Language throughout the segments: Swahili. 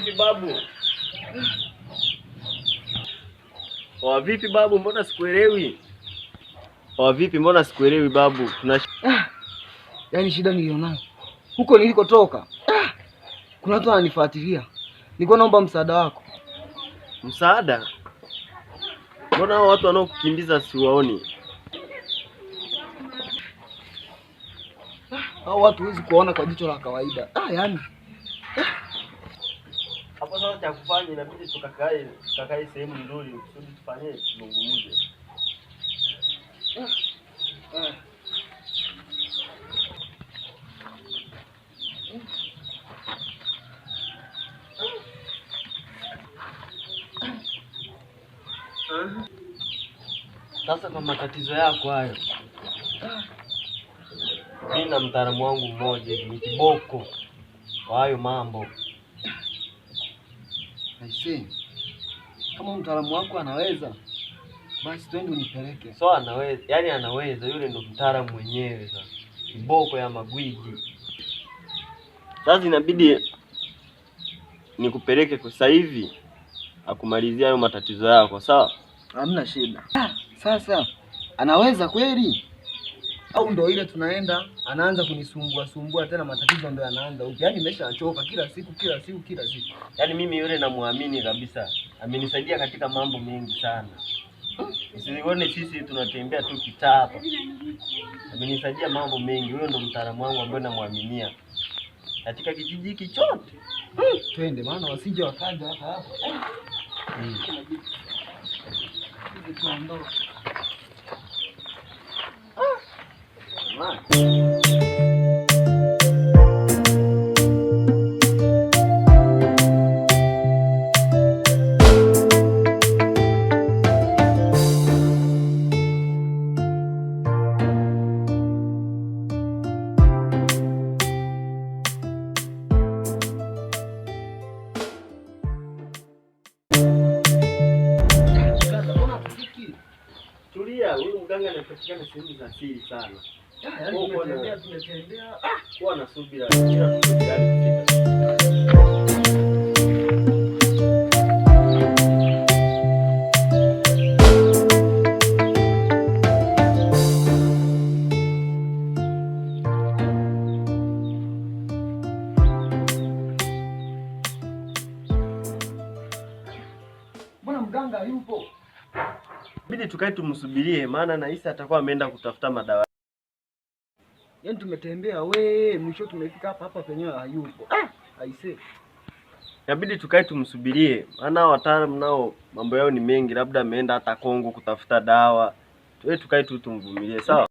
Vipi babu? Vipi babu, mbona sikuelewi? Vipi, mbona sikuelewi babu? Yaani shida nilionayo huko nilikotoka, kuna watu wananifuatilia. Nilikuwa naomba msaada wako. Msaada? Mbona hao watu wanaokukimbiza siwaoni? Hao watu huwezi kuona kwa jicho la kawaida. Yaani hapo sasa cha kufanya inabidi tukakae sehemu nzuri kusudi tufanye tuzungumze. Sasa kwa matatizo yako hayo, mimi na mtaalamu wangu mmoja ni kiboko kwa hayo mambo. Aisee, kama mtaalamu wako anaweza, basi twende unipeleke. So anaweza, yani anaweza, yule ndo mtaalamu mwenyewe sasa. Kiboko ya magwiji. Sasa inabidi nikupeleke kwa sasa hivi akumalizia hayo matatizo yako, sawa? Hamna shida. Sasa anaweza kweli? Au ndo ile tunaenda anaanza kunisumbua tena, matatizo ndo yanaanza upya. Yaani nimeshachoka kila siku. Yaani mimi yule namuamini kabisa. Amenisaidia katika mambo mengi sana. Usione sisi tunatembea tu kitaa hapa. Amenisaidia mambo mengi. Huyo ndo mtaalamu wangu ambaye namuaminia katika kijiji hiki chote. Twende maana wasije wakaja hapa. Tulia, huyu mganga anapatikana sehemu za siri sana. Tumetembea. Kuwa na subira. Mbona mganga yupo? Bidi tukae tumsubirie, maana nahisi atakuwa ameenda kutafuta madawa. Yaani tumetembea mwisho tumefika hapa penyewe hayupo. Aisee. Inabidi tukae tumsubirie, maana wataalamu nao mambo yao ni mengi, labda ameenda hata Kongo kutafuta dawa. Tukae tu tumvumilie, sawa?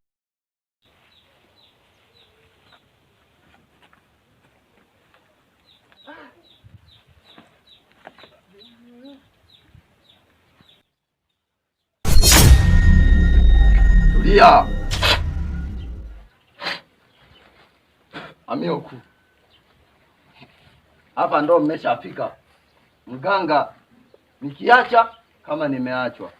Tulia. Amioku. Hapa ndo mmeshafika. Mganga nikiacha kama nimeachwa.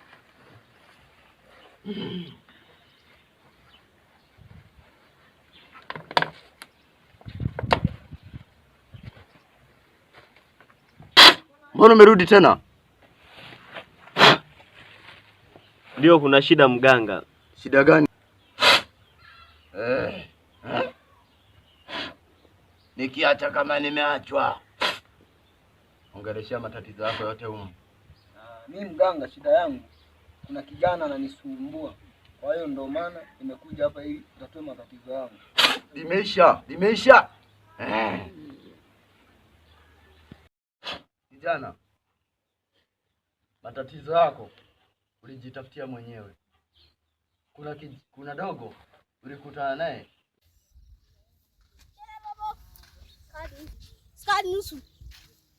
Mbona umerudi tena? Ndio, kuna shida mganga. Shida gani? Nikiacha kama nimeachwa. Ongeleshea matatizo yako yote humu. Mimi mganga, shida yangu kuna kijana ananisumbua. Kwa hiyo ndo maana nimekuja hapa ili tutatue matatizo yangu. Limeisha. Kijana, matatizo yako ulijitafutia mwenyewe. Kuna dogo ulikutana naye. Sukari nusu.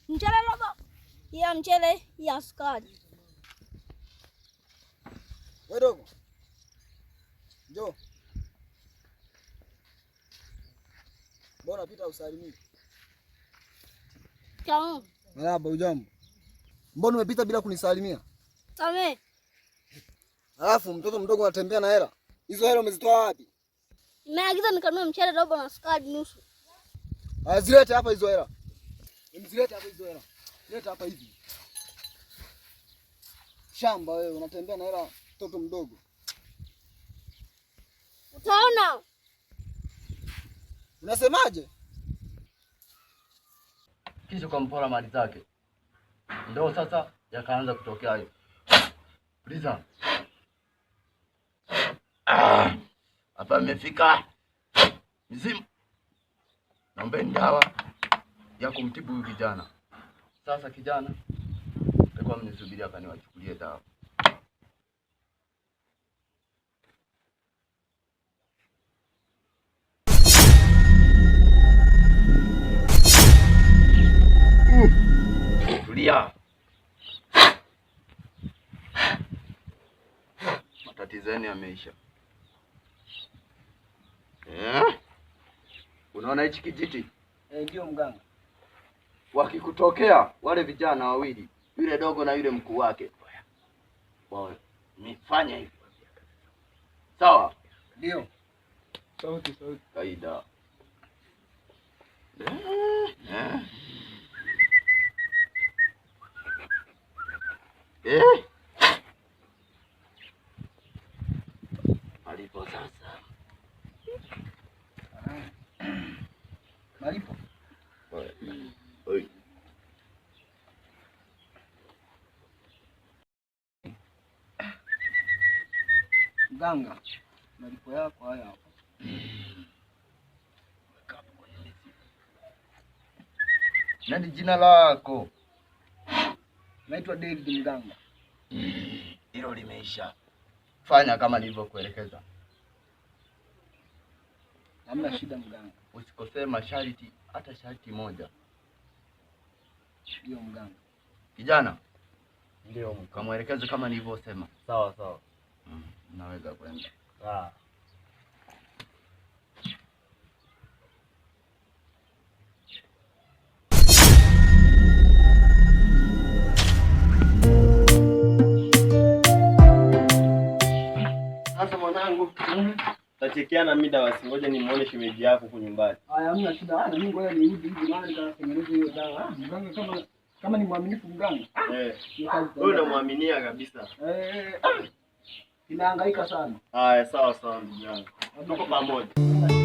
Mchele robo. Ya mchele ya sukari. Wewe dogo. Njoo. Mbona pita usalimii? Kama. Marahaba, ujambo. Mbona umepita bila kunisalimia? Tame. Alafu mtoto mdogo anatembea na hela. Hizo hela umezitoa wapi? Nimeagiza nikanunue mchele robo na sukari nusu. Azilete hapa hizo hela. Mzilete hapa hizo hela. Leta hapa hivi. Shamba wewe unatembea na hela mtoto mdogo. Utaona. Unasemaje? Kisha kampora mali zake. Ndio sasa yakaanza kutokea hiyo. Liza. Hapa amefika. Mzimu. Naomba dawa ya kumtibu huyu kijana. Sasa kijana alikuwa mnisubiria hapa niwachukulie dawa. Tulia. Matatizo yenu yameisha. Unaona hichi kijiti? Ndio mganga. Wakikutokea wale vijana wawili, yule dogo na yule mkuu wake. Boy, nifanye hivi. Sawa? Ndio. Sauti. Kaida. Alipo sasa. Malipo. Oi. Mganga. Malipo yako haya hapa. Nani jina lako? Naitwa David mganga. Hilo limeisha. Fanya kama nilivyokuelekeza. Hamna shida mganga. Usikosee masharti hata sharti moja. Ndio mganga. Kijana, Ndio kamwelekeze kama nilivyosema. sawa. Naweza kwenda. Sasa mwanangu, tachekeana mida wasingoje nimuone shemeji yako huko nyumbani. Haya hamna shida. Mimi ngoja nirudi hivi maana nitatengeneza hiyo dawa. Mganga kama ni mwaminifu mganga. Wewe unamwaminia kabisa. Inahangaika sana. Haya, sawa ndugu yangu. Tuko pamoja.